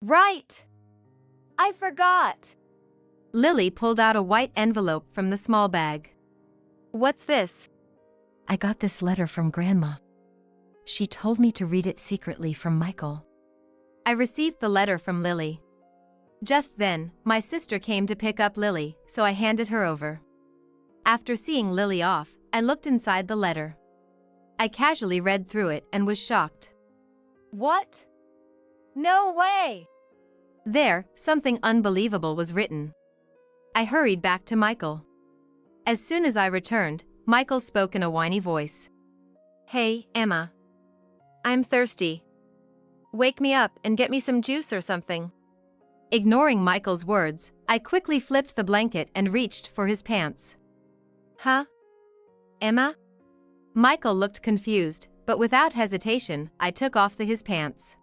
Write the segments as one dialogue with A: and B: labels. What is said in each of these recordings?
A: Right! I forgot!
B: Lily pulled out a white envelope from the small bag.
A: What's this?
B: I got this letter from Grandma. She told me to read it secretly from Michael. I received the letter from Lily. Just then, my sister came to pick up Lily, so I handed her over. After seeing Lily off, I looked inside the letter. I casually read through it and was shocked.
A: What? No way!
B: There, something unbelievable was written. I hurried back to Michael. As soon as I returned, Michael spoke in a whiny voice.
A: Hey, Emma. I'm thirsty. Wake me up and get me some juice or something.
B: Ignoring Michael's words, I quickly flipped the blanket and reached for his pants.
A: Huh? Emma?
B: Michael looked confused, but without hesitation, I took off his pants.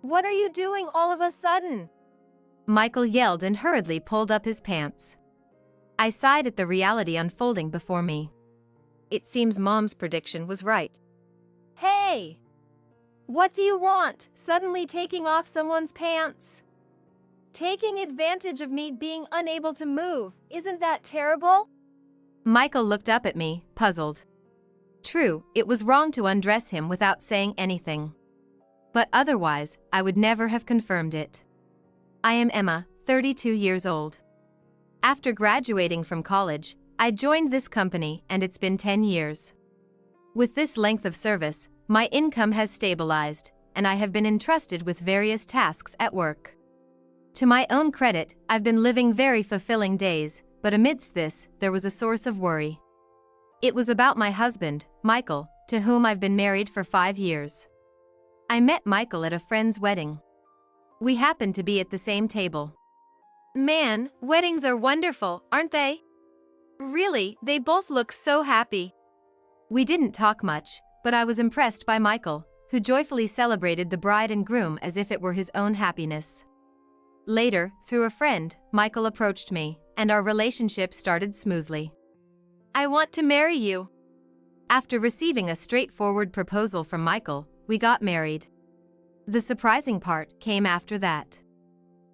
A: What are you doing all of a sudden?
B: Michael yelled and hurriedly pulled up his pants. I sighed at the reality unfolding before me.
A: It seems Mom's prediction was right. Hey! What do you want, suddenly taking off someone's pants? Taking advantage of me being unable to move, isn't that terrible?
B: Michael looked up at me, puzzled. True, it was wrong to undress him without saying anything. But otherwise, I would never have confirmed it. I am Emma, 32 years old. After graduating from college, I joined this company and it's been 10 years. With this length of service, my income has stabilized, and I have been entrusted with various tasks at work. To my own credit, I've been living very fulfilling days, but amidst this, there was a source of worry. It was about my husband, Michael, to whom I've been married for 5 years. I met Michael at a friend's wedding. We happened to be at the same table.
A: Man, weddings are wonderful, aren't they? Really, they both look so happy.
B: We didn't talk much, but I was impressed by Michael, who joyfully celebrated the bride and groom as if it were his own happiness. Later, through a friend, Michael approached me, and our relationship started smoothly.
A: I want to marry you.
B: After receiving a straightforward proposal from Michael, we got married. The surprising part came after that.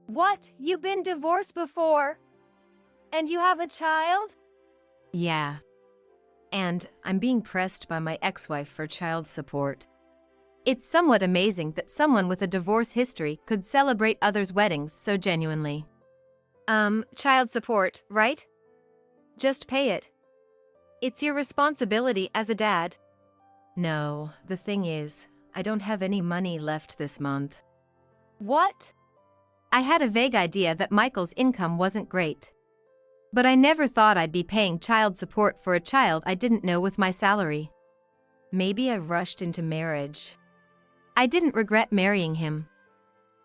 A: What? You've been divorced before? And you have a child?
B: Yeah. And I'm being pressed by my ex-wife for child support. It's somewhat amazing that someone with a divorce history could celebrate others' weddings so genuinely.
A: Child support, right? Just pay it. It's your responsibility as a dad.
B: No, the thing is, I don't have any money left this month.
A: What?
B: I had a vague idea that Michael's income wasn't great. But I never thought I'd be paying child support for a child I didn't know with my salary. Maybe I rushed into marriage. I didn't regret marrying him.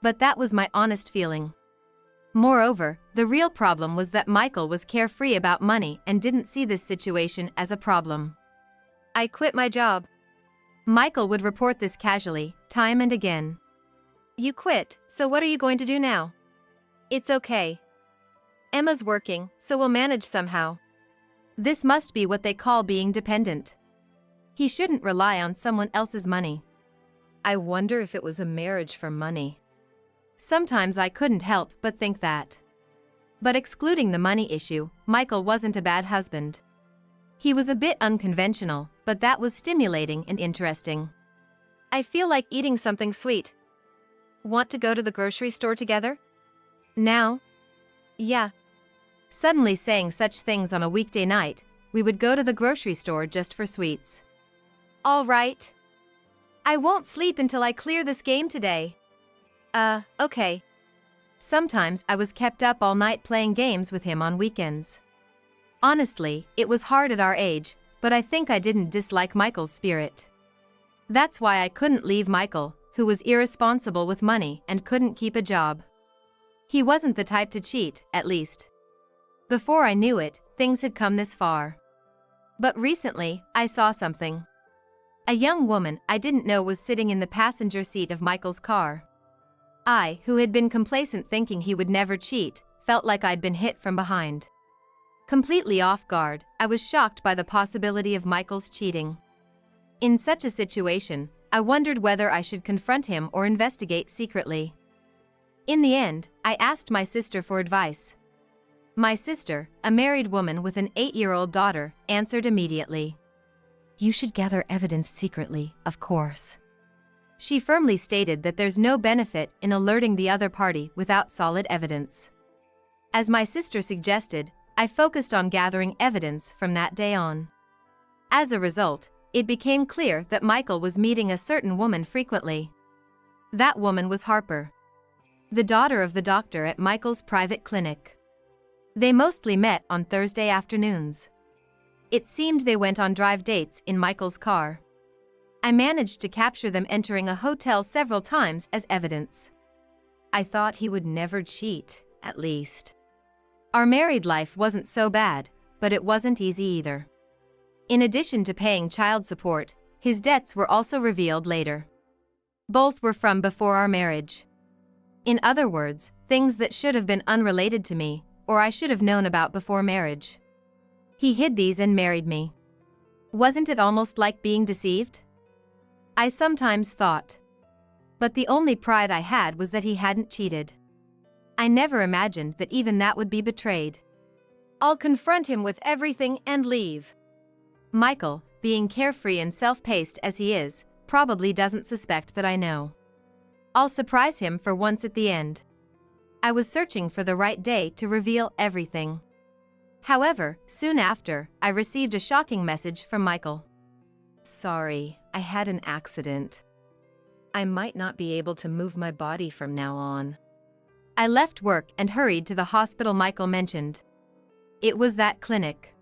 B: But that was my honest feeling. Moreover, the real problem was that Michael was carefree about money and didn't see this situation as a problem.
A: I quit my job.
B: Michael would report this casually, time and again.
A: You quit, so what are you going to do now? It's okay. Emma's working, so we'll manage somehow.
B: This must be what they call being dependent. He shouldn't rely on someone else's money. I wonder if it was a marriage for money. Sometimes I couldn't help but think that. But excluding the money issue, Michael wasn't a bad husband. He was a bit unconventional, but that was stimulating and interesting.
A: I feel like eating something sweet. Want to go to the grocery store together? Now?
B: Yeah. Suddenly saying such things on a weekday night, we would go to the grocery store just for sweets.
A: All right. I won't sleep until I clear this game today. Okay.
B: Sometimes I was kept up all night playing games with him on weekends. Honestly, it was hard at our age, but I think I didn't dislike Michael's spirit. That's why I couldn't leave Michael, who was irresponsible with money and couldn't keep a job. He wasn't the type to cheat, at least. Before I knew it, things had come this far. But recently, I saw something. A young woman I didn't know was sitting in the passenger seat of Michael's car. I, who had been complacent thinking he would never cheat, felt like I'd been hit from behind. Completely off guard, I was shocked by the possibility of Michael's cheating. In such a situation, I wondered whether I should confront him or investigate secretly. In the end, I asked my sister for advice. My sister, a married woman with an 8-year-old daughter, answered immediately. You should gather evidence secretly, of course. She firmly stated that there's no benefit in alerting the other party without solid evidence. As my sister suggested, I focused on gathering evidence from that day on. As a result, it became clear that Michael was meeting a certain woman frequently. That woman was Harper, the daughter of the doctor at Michael's private clinic. They mostly met on Thursday afternoons. It seemed they went on drive dates in Michael's car. I managed to capture them entering a hotel several times as evidence. I thought he would never cheat, at least. Our married life wasn't so bad, but it wasn't easy either. In addition to paying child support, his debts were also revealed later. Both were from before our marriage. In other words, things that should have been unrelated to me, or I should have known about before marriage. He hid these and married me. Wasn't it almost like being deceived? I sometimes thought. But the only pride I had was that he hadn't cheated. I never imagined that even that would be betrayed.
A: I'll confront him with everything and leave.
B: Michael, being carefree and self-paced as he is, probably doesn't suspect that I know. I'll surprise him for once at the end. I was searching for the right day to reveal everything. However, soon after, I received a shocking message from Michael. Sorry, I had an accident. I might not be able to move my body from now on. I left work and hurried to the hospital Michael mentioned. It was that clinic.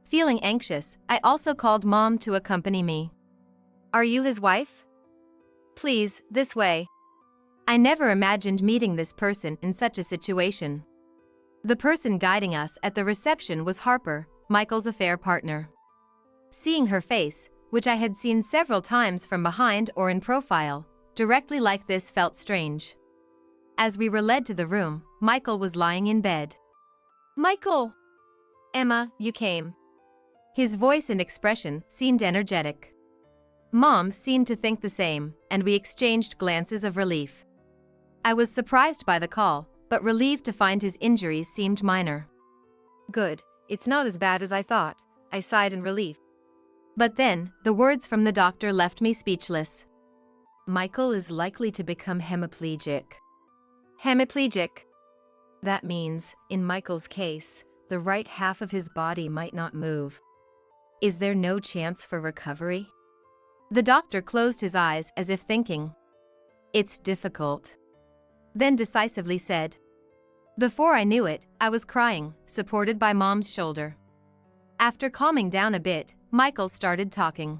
B: Feeling anxious, I also called Mom to accompany me.
A: Are you his wife? Please, this way.
B: I never imagined meeting this person in such a situation. The person guiding us at the reception was Harper, Michael's affair partner. Seeing her face, which I had seen several times from behind or in profile, directly like this felt strange. As we were led to the room, Michael was lying in bed.
A: Michael! Emma, you came.
B: His voice and expression seemed energetic. Mom seemed to think the same, and we exchanged glances of relief. I was surprised by the call, but relieved to find his injuries seemed minor.
A: Good, it's not as bad as I thought, I sighed in relief.
B: But then, the words from the doctor left me speechless. Michael is likely to become hemiplegic.
A: Hemiplegic?
B: That means, in Michael's case, the right half of his body might not move. Is there no chance for recovery? The doctor closed his eyes as if thinking. It's difficult. Then decisively said. Before I knew it, I was crying, supported by Mom's shoulder. After calming down a bit, Michael started talking.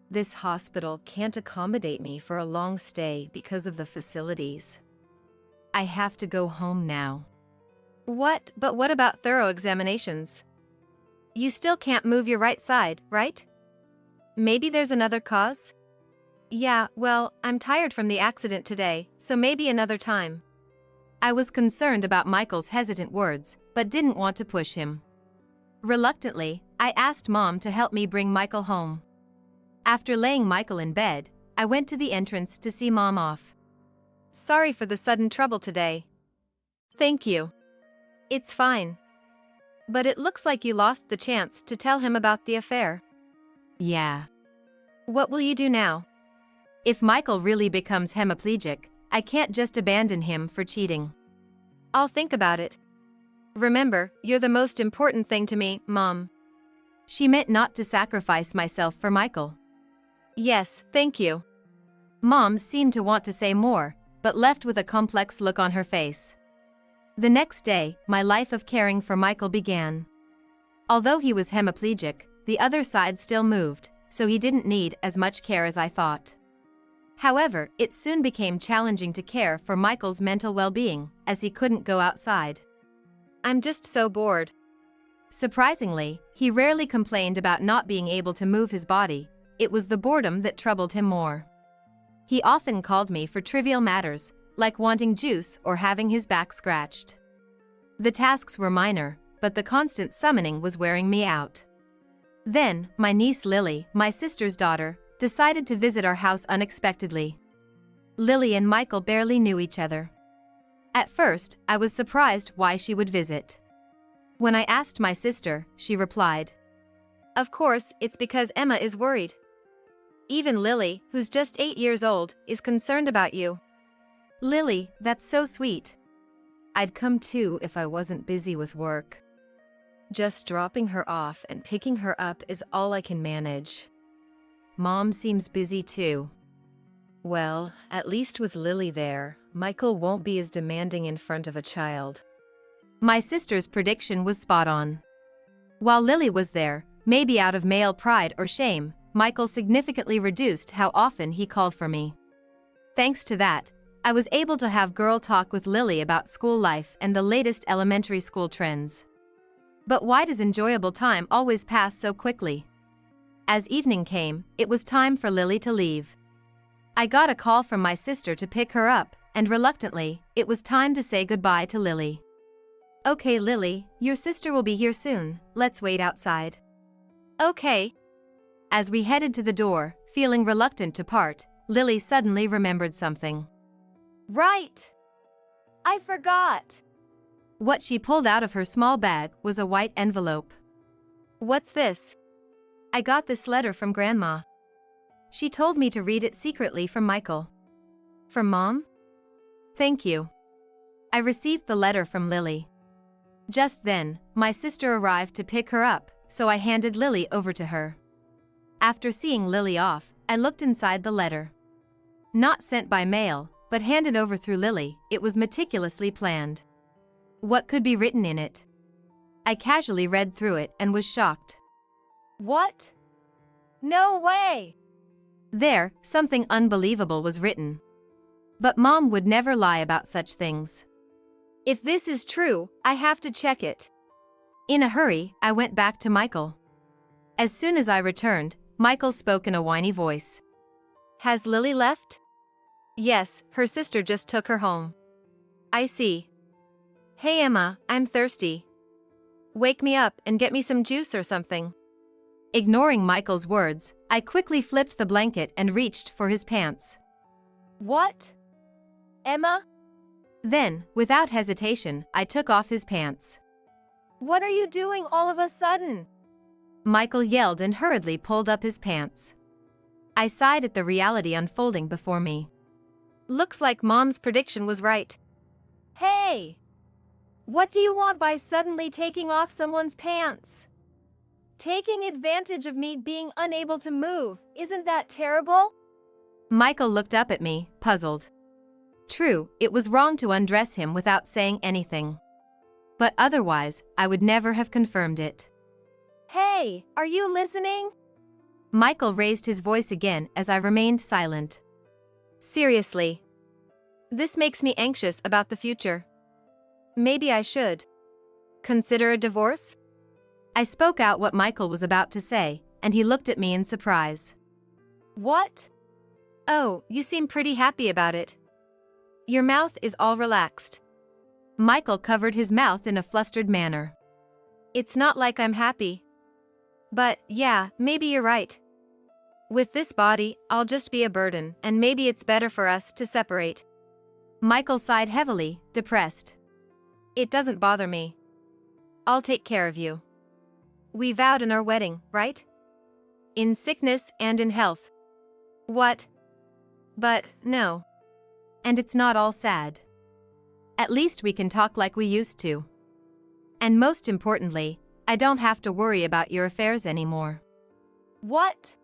B: This hospital can't accommodate me for a long stay because of the facilities. I have to go home now.
A: But what about thorough examinations? You still can't move your right side, right? Maybe there's another cause? Yeah, well, I'm tired from the accident today, so maybe another time. I was concerned about Michael's hesitant words, but didn't want to push him. Reluctantly, I asked Mom to help me bring Michael home. After laying Michael in bed, I went to the entrance to see Mom off. Sorry for the sudden trouble today. Thank you. It's fine. But it looks like you lost the chance to tell him about the affair.
B: Yeah.
A: What will you do now?
B: If Michael really becomes hemiplegic, I can't just abandon him for cheating.
A: I'll think about it. Remember, you're the most important thing to me, Mom.
B: She meant not to sacrifice myself for Michael.
A: Yes, thank you.
B: Mom seemed to want to say more, but left with a complex look on her face. The next day, my life of caring for Michael began. Although he was hemiplegic, the other side still moved, so he didn't need as much care as I thought. However, it soon became challenging to care for Michael's mental well-being, as he couldn't go outside.
A: I'm just so bored.
B: Surprisingly, he rarely complained about not being able to move his body. It was the boredom that troubled him more. He often called me for trivial matters, like wanting juice or having his back scratched. The tasks were minor, but the constant summoning was wearing me out. Then, my niece Lily, my sister's daughter, decided to visit our house unexpectedly. Lily and Michael barely knew each other. At first, I was surprised why she would visit. When I asked my sister, she replied,
A: Of course, it's because Emma is worried. Even Lily, who's just 8 years old, is concerned about you.
B: Lily, that's so sweet. I'd come too if I wasn't busy with work. Just dropping her off and picking her up is all I can manage. Mom seems busy too. Well, at least with Lily there, Michael won't be as demanding in front of a child. My sister's prediction was spot on. While Lily was there, maybe out of male pride or shame, Michael significantly reduced how often he called for me. Thanks to that, I was able to have girl talk with Lily about school life and the latest elementary school trends. But why does enjoyable time always pass so quickly? As evening came, it was time for Lily to leave. I got a call from my sister to pick her up, and reluctantly, it was time to say goodbye to Lily. Okay, Lily, your sister will be here soon, let's wait outside.
A: Okay.
B: As we headed to the door, feeling reluctant to part, Lily suddenly remembered something.
A: Right! I forgot!
B: What she pulled out of her small bag was a white envelope.
A: What's this?
B: I got this letter from Grandma. She told me to read it secretly from Michael. From Mom? Thank you. I received the letter from Lily. Just then, my sister arrived to pick her up, so I handed Lily over to her. After seeing Lily off, I looked inside the letter. Not sent by mail, but handed over through Lily, it was meticulously planned. What could be written in it? I casually read through it and was shocked.
A: What? No way!
B: There, something unbelievable was written. But Mom would never lie about such things.
A: If this is true, I have to check it.
B: In a hurry, I went back to Michael. As soon as I returned, Michael spoke in a whiny voice.
A: Has Lily left?
B: Yes, her sister just took her home.
A: I see. Hey Emma, I'm thirsty. Wake me up and get me some juice or something.
B: Ignoring Michael's words, I quickly flipped the blanket and reached for his pants.
A: What? Emma?
B: Then, without hesitation, I took off his pants.
A: What are you doing all of a sudden?
B: Michael yelled and hurriedly pulled up his pants. I sighed at the reality unfolding before me.
A: Looks like Mom's prediction was right. Hey! What do you want by suddenly taking off someone's pants? Taking advantage of me being unable to move, isn't that terrible?
B: Michael looked up at me, puzzled. True, it was wrong to undress him without saying anything. But otherwise, I would never have confirmed it.
A: Hey, are you listening?
B: Michael raised his voice again as I remained silent.
A: Seriously. This makes me anxious about the future. Maybe I should consider a divorce?
B: I spoke out what Michael was about to say, and he looked at me in surprise.
A: What? Oh, you seem pretty happy about it. Your mouth is all relaxed.
B: Michael covered his mouth in a flustered manner.
A: It's not like I'm happy. But, yeah, maybe you're right. With this body, I'll just be a burden, and maybe it's better for us to separate.
B: Michael sighed heavily, depressed.
A: It doesn't bother me. I'll take care of you. We vowed in our wedding, right? In sickness and in health. What? But, no.
B: And it's not all sad. At least we can talk like we used to. And most importantly, I don't have to worry about your affairs anymore.
A: What?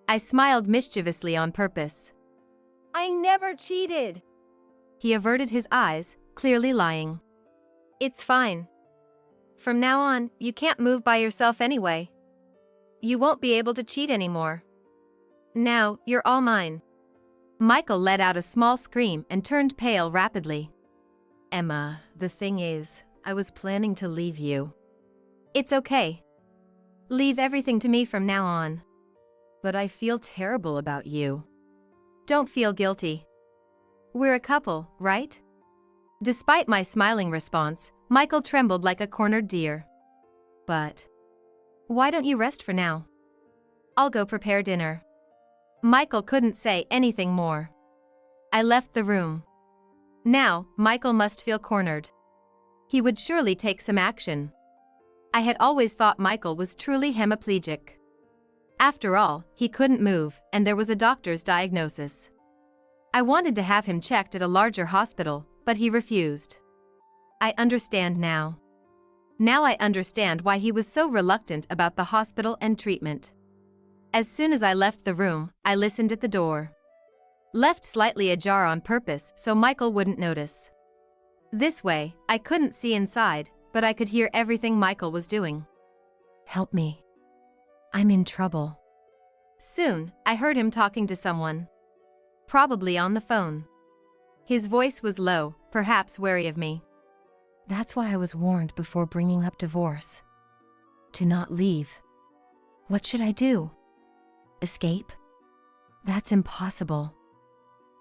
B: I smiled mischievously on purpose.
A: I never cheated.
B: He averted his eyes, clearly lying.
A: It's fine. From now on, you can't move by yourself anyway. You won't be able to cheat anymore. Now, you're all mine.
B: Michael let out a small scream and turned pale rapidly. Emma, the thing is, I was planning to leave you. It's okay. Leave everything to me from now on. But I feel terrible about you. Don't feel guilty. We're a couple, right? Despite my smiling response, Michael trembled like a cornered deer. But why don't you rest for now? I'll go prepare dinner. Michael couldn't say anything more. I left the room. Now, Michael must feel cornered. He would surely take some action. I had always thought Michael was truly hemiplegic. After all, he couldn't move, and there was a doctor's diagnosis. I wanted to have him checked at a larger hospital, but he refused. I understand now. Now I understand why he was so reluctant about the hospital and treatment. As soon as I left the room, I listened at the door. Left slightly ajar on purpose so Michael wouldn't notice. This way, I couldn't see inside, but I could hear everything Michael was doing.
A: Help me. I'm in trouble.
B: Soon, I heard him talking to someone. Probably on the phone. His voice was low, perhaps wary of me.
A: That's why I was warned before bringing up divorce. To not leave. What should I do? Escape? That's impossible.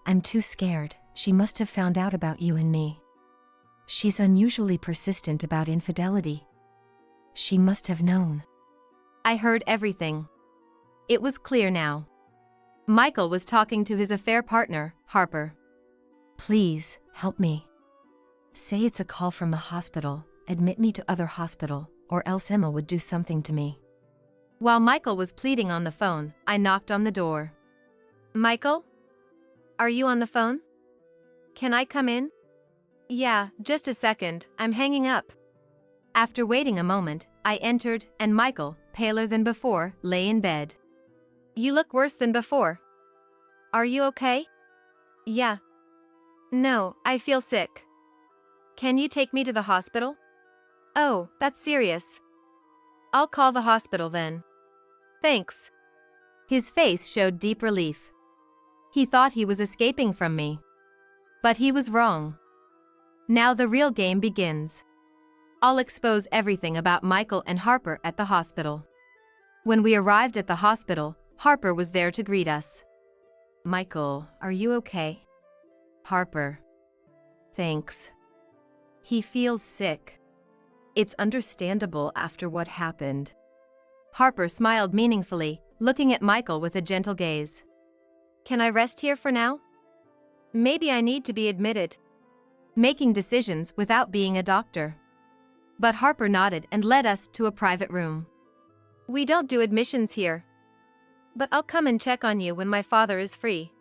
A: I'm too scared. She must have found out about you and me. She's unusually persistent about infidelity. She must have known.
B: I heard everything. It was clear now. Michael was talking to his affair partner, Harper.
A: Please, help me. Say it's a call from the hospital, admit me to other hospital, or else Emma would do something to me.
B: While Michael was pleading on the phone, I knocked on the door. Michael? Are you on the phone? Can I come in? Yeah, just a second, I'm hanging up. After waiting a moment, I entered, and Michael, paler than before, lay in bed. You look worse than before. Are you okay? Yeah. No, I feel sick. Can you take me to the hospital? Oh, that's serious. I'll call the hospital then. Thanks. His face showed deep relief. He thought he was escaping from me. But he was wrong. Now the real game begins. I'll expose everything about Michael and Harper at the hospital. When we arrived at the hospital, Harper was there to greet us. Michael, are you okay? Harper. Thanks. He feels sick. It's understandable after what happened. Harper smiled meaningfully, looking at Michael with a gentle gaze. Can I rest here for now? Maybe I need to be admitted. Making decisions without being a doctor. But Harper nodded and led us to a private room. We don't do admissions here. But I'll come and check on you when my father is free.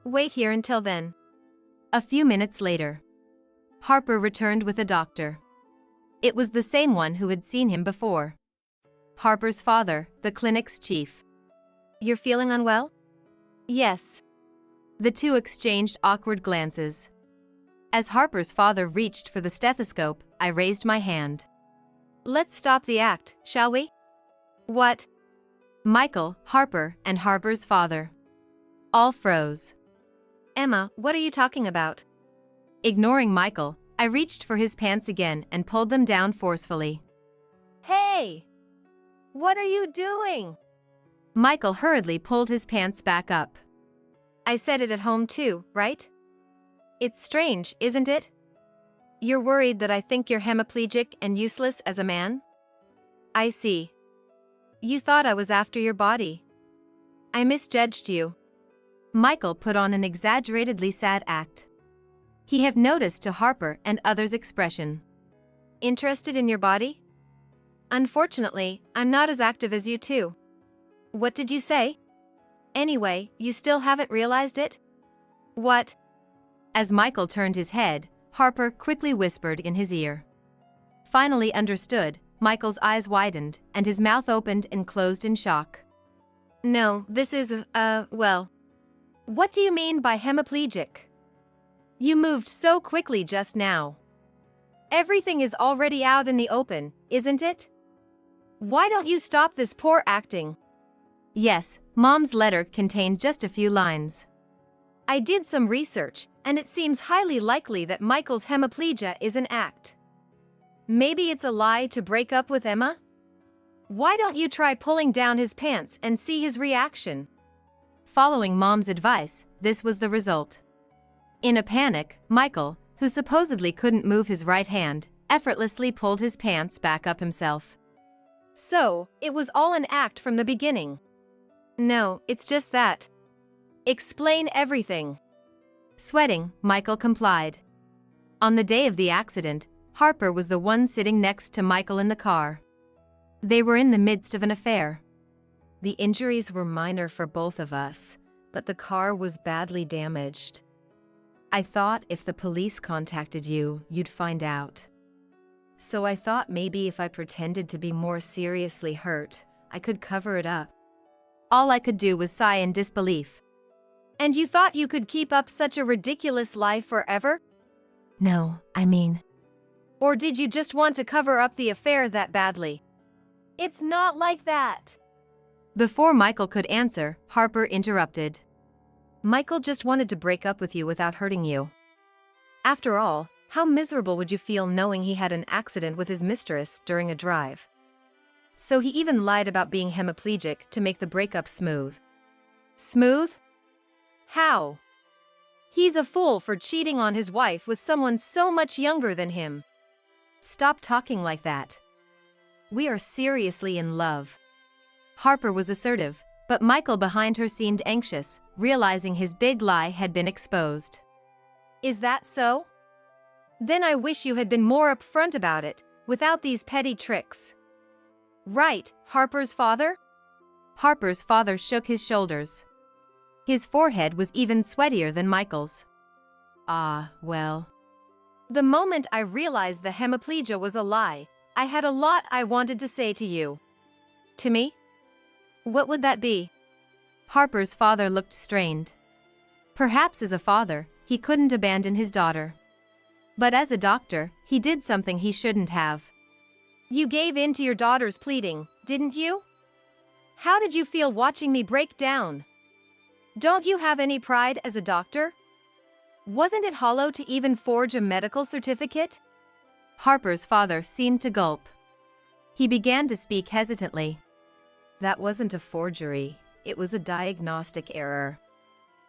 B: Wait here until then. A few minutes later, Harper returned with a doctor. It was the same one who had seen him before. Harper's father, the clinic's chief. You're feeling unwell? Yes. The two exchanged awkward glances. As Harper's father reached for the stethoscope, I raised my hand. Let's stop the act, shall we? What? Michael, Harper, and Harper's father. All froze. Emma, what are you talking about? Ignoring Michael, I reached for his pants again and pulled them down forcefully. Hey! What are you doing? Michael hurriedly pulled his pants back up. I said it at home too, right? It's strange, isn't it? You're worried that I think you're hemiplegic and useless as a man? I see. You thought I was after your body. I misjudged you. Michael put on an exaggeratedly sad act. He had noticed to Harper and others' expression. Interested in your body? Unfortunately, I'm not as active as you two. What did you say? Anyway, you still haven't realized it? What? As Michael turned his head, Harper quickly whispered in his ear. Finally understood, Michael's eyes widened, and his mouth opened and closed in shock. No, this is, well. What do you mean by hemiplegic? You moved so quickly just now. Everything is already out in the open, isn't it? Why don't you stop this poor acting? Yes, Mom's letter contained just a few lines. I did some research, and it seems highly likely that Michael's hemiplegia is an act. Maybe it's a lie to break up with Emma? Why don't you try pulling down his pants and see his reaction? Following Mom's advice, this was the result. In a panic, Michael, who supposedly couldn't move his right hand, effortlessly pulled his pants back up himself. So, it was all an act from the beginning. No, it's just that. Explain everything. Sweating, Michael complied. On the day of the accident, Harper was the one sitting next to Michael in the car. They were in the midst of an affair.
A: The injuries were minor for both of us, but the car was badly damaged. I thought if the police contacted you, you'd find out. So I thought maybe if I pretended to be more seriously hurt, I could cover it up.
B: All I could do was sigh in disbelief.
A: And you thought you could keep up such a ridiculous lie forever?
B: No, I mean.
A: Or did you just want to cover up the affair that badly? It's not like that.
B: Before Michael could answer, Harper interrupted.
A: Michael just wanted to break up with you without hurting you. After all, how miserable would you feel knowing he had an accident with his mistress during a drive? So he even lied about being hemiplegic to make the breakup smooth. Smooth? How? He's a fool for cheating on his wife with someone so much younger than him. Stop talking like that. We are seriously in love.
B: Harper was assertive, but Michael behind her seemed anxious, realizing his big lie had been exposed.
A: Is that so? Then I wish you had been more upfront about it, without these petty tricks. Right, Harper's father?
B: Harper's father shook his shoulders. His forehead was even sweatier than Michael's.
A: Ah, well. The moment I realized the hemiplegia was a lie, I had a lot I wanted to say to you. To me? What would that be?
B: Harper's father looked strained. Perhaps as a father, he couldn't abandon his daughter. But as a doctor, he did something he shouldn't have.
A: You gave in to your daughter's pleading, didn't you? How did you feel watching me break down? Don't you have any pride as a doctor? Wasn't it hollow to even forge a medical certificate?
B: Harper's father seemed to gulp. He began to speak hesitantly.
A: That wasn't a forgery, it was a diagnostic error.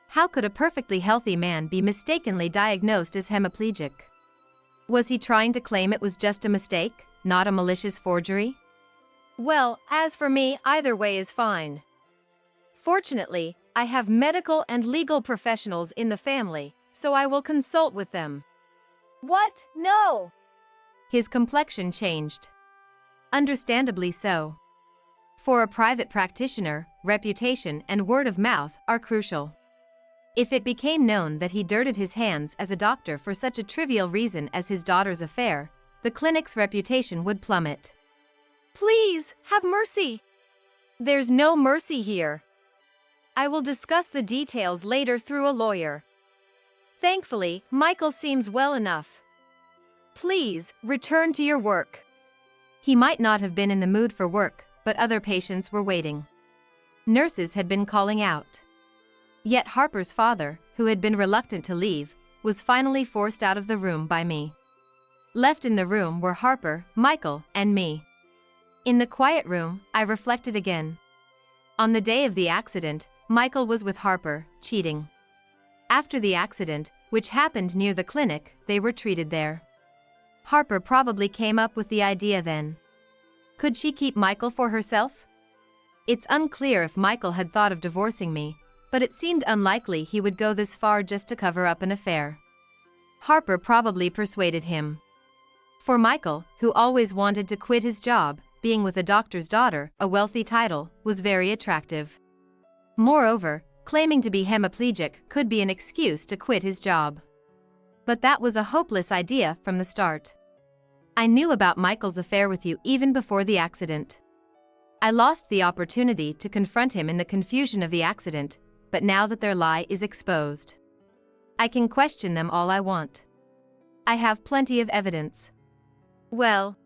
B: How could a perfectly healthy man be mistakenly diagnosed as hemiplegic? Was he trying to claim it was just a mistake, not a malicious forgery?
A: Well, as for me, either way is fine. Fortunately, I have medical and legal professionals in the family, so I will consult with them. What? No!
B: His complexion changed. Understandably so. For a private practitioner, reputation and word of mouth are crucial. If it became known that he dirtied his hands as a doctor for such a trivial reason as his daughter's affair, the clinic's reputation would plummet.
A: Please, have mercy! There's no mercy here. I will discuss the details later through a lawyer. Thankfully, Michael seems well enough. Please, return to your work.
B: He might not have been in the mood for work, but other patients were waiting. Nurses had been calling out. Yet Harper's father, who had been reluctant to leave, was finally forced out of the room by me. Left in the room were Harper, Michael, and me. In the quiet room, I reflected again. On the day of the accident, Michael was with Harper, cheating. After the accident, which happened near the clinic, they were treated there. Harper probably came up with the idea then. Could she keep Michael for herself? It's unclear if Michael had thought of divorcing me, but it seemed unlikely he would go this far just to cover up an affair. Harper probably persuaded him. For Michael, who always wanted to quit his job, being with a doctor's daughter, a wealthy title, was very attractive. Moreover, claiming to be hemiplegic could be an excuse to quit his job. But that was a hopeless idea from the start. I knew about Michael's affair with you even before the accident. I lost the opportunity to confront him in the confusion of the accident, but now that their lie is exposed, I can question them all I want. I have plenty of evidence.
A: Well,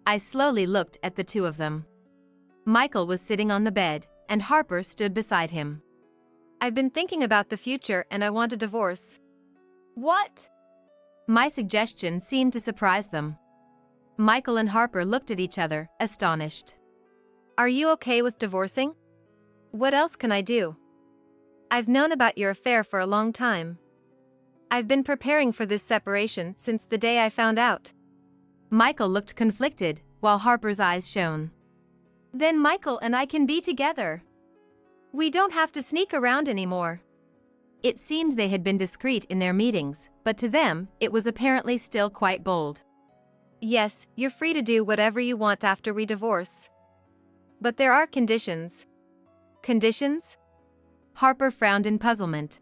B: I slowly looked at the two of them. Michael was sitting on the bed, and Harper stood beside him.
A: I've been thinking about the future and I want a divorce. What?
B: My suggestion seemed to surprise them. Michael and Harper looked at each other, astonished.
A: Are you okay with divorcing? What else can I do? I've known about your affair for a long time. I've been preparing for this separation since the day I found out.
B: Michael looked conflicted, while Harper's eyes shone.
A: Then Michael and I can be together. We don't have to sneak around anymore.
B: It seemed they had been discreet in their meetings, but to them, it was apparently still quite bold.
A: Yes, you're free to do whatever you want after we divorce. But there are conditions.
B: Conditions? Harper frowned in puzzlement.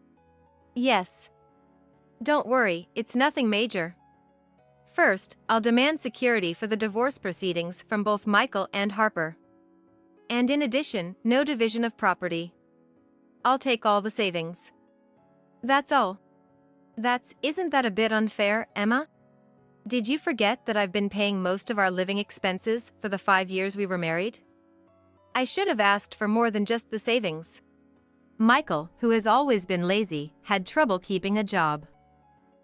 A: Yes. Don't worry, it's nothing major. First, I'll demand security for the divorce proceedings from both Michael and Harper. And in addition, no division of property. I'll take all the savings. That's all. Isn't that a bit unfair, Emma? Did you forget that I've been paying most of our living expenses for the 5 years we were married? I should have asked for more than just the savings.
B: Michael, who has always been lazy, had trouble keeping a job,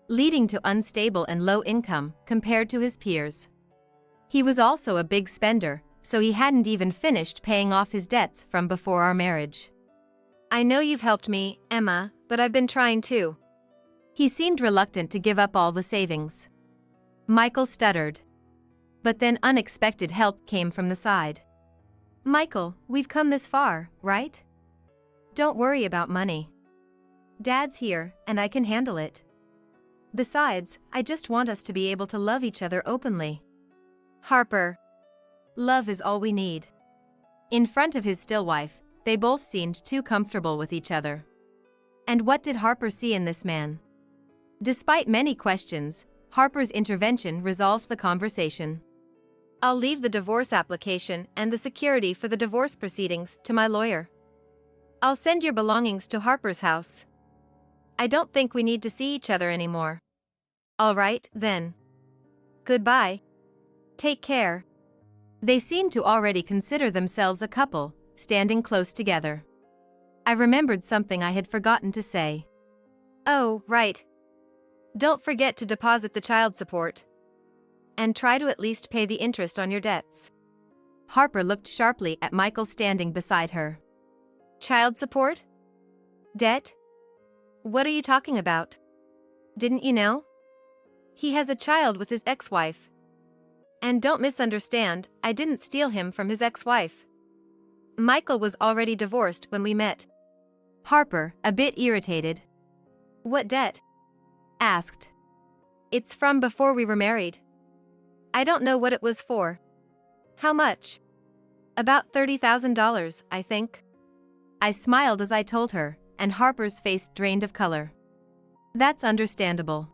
B: leading to unstable and low income compared to his peers. He was also a big spender, so he hadn't even finished paying off his debts from before our marriage.
A: I know you've helped me, Emma, but I've been trying too.
B: He seemed reluctant to give up all the savings. Michael stuttered. But then unexpected help came from the side.
A: Michael, we've come this far, right?
B: Don't worry about money.
A: Dad's here, and I can handle it. Besides, I just want us to be able to love each other openly.
B: Harper. Love is all we need. In front of his still wife, they both seemed too comfortable with each other. And what did Harper see in this man? Despite many questions, Harper's intervention resolved the conversation.
A: I'll leave the divorce application and the security for the divorce proceedings to my lawyer. I'll send your belongings to Harper's house. I don't think we need to see each other anymore. All right, then. Goodbye. Take care.
B: They seemed to already consider themselves a couple, standing close together. I remembered something I had forgotten to say.
A: Oh, right. Don't forget to deposit the child support. And try to at least pay the interest on your debts.
B: Harper looked sharply at Michael standing beside her.
A: Child support? Debt? What are you talking about? Didn't you know? He has a child with his ex-wife. And don't misunderstand, I didn't steal him from his ex-wife. Michael was already divorced when we met.
B: Harper, a bit irritated.
A: What debt?
B: Asked.
A: It's from before we were married. I don't know what it was for. How much? About $30,000, I think.
B: I smiled as I told her, and Harper's face drained of color. That's understandable.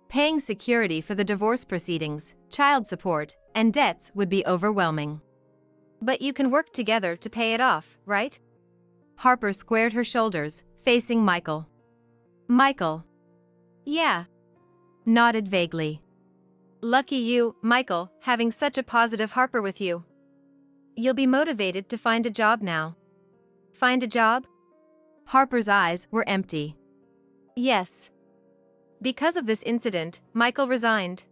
B: Paying security for the divorce proceedings, child support, and debts would be overwhelming.
A: But you can work together to pay it off, right?
B: Harper squared her shoulders, facing Michael. Michael.
A: Yeah.
B: Nodded vaguely.
A: Lucky you, Michael, having such a positive Harper with you. You'll be motivated to find a job now. Find a job?
B: Harper's eyes were empty.
A: Yes. Because of this incident, Michael resigned.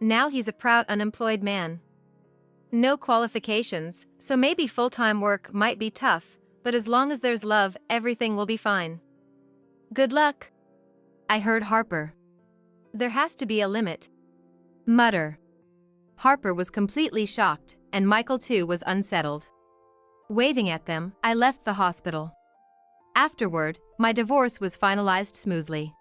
A: Now he's a proud unemployed man. No qualifications, so maybe full-time work might be tough, but as long as there's love, everything will be fine. Good luck.
B: I heard Harper.
A: There has to be a limit.
B: Mutter. Harper was completely shocked, and Michael too was unsettled. Waving at them, I left the hospital. Afterward, my divorce was finalized smoothly.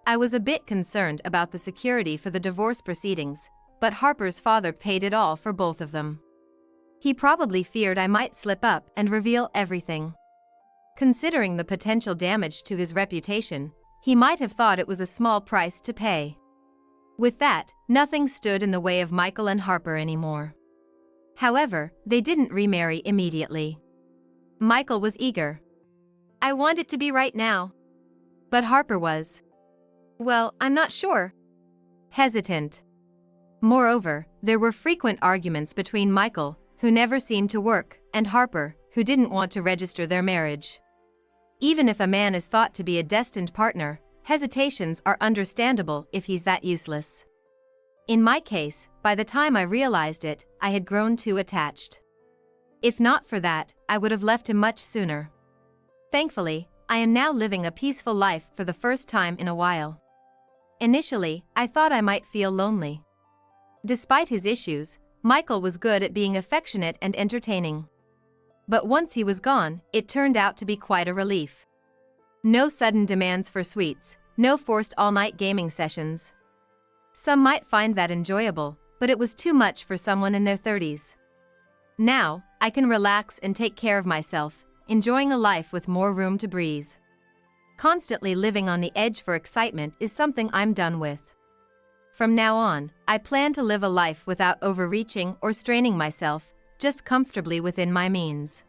B: I was a bit concerned about the security for the divorce proceedings, but Harper's father paid it all for both of them. He probably feared I might slip up and reveal everything. Considering the potential damage to his reputation, he might have thought it was a small price to pay. With that, nothing stood in the way of Michael and Harper anymore. However, they didn't remarry immediately. Michael was eager.
A: I want it to be right now.
B: But Harper was.
A: Well, I'm not sure.
B: Hesitant. Moreover, there were frequent arguments between Michael, who never seemed to work, and Harper, who didn't want to register their marriage. Even if a man is thought to be a destined partner, hesitations are understandable if he's that useless. In my case, by the time I realized it, I had grown too attached. If not for that, I would have left him much sooner. Thankfully, I am now living a peaceful life for the first time in a while. Initially, I thought I might feel lonely. Despite his issues, Michael was good at being affectionate and entertaining. But once he was gone, it turned out to be quite a relief. No sudden demands for sweets, no forced all-night gaming sessions. Some might find that enjoyable, but it was too much for someone in their 30s. Now, I can relax and take care of myself, enjoying a life with more room to breathe. Constantly living on the edge for excitement is something I'm done with. From now on, I plan to live a life without overreaching or straining myself, just comfortably within my means.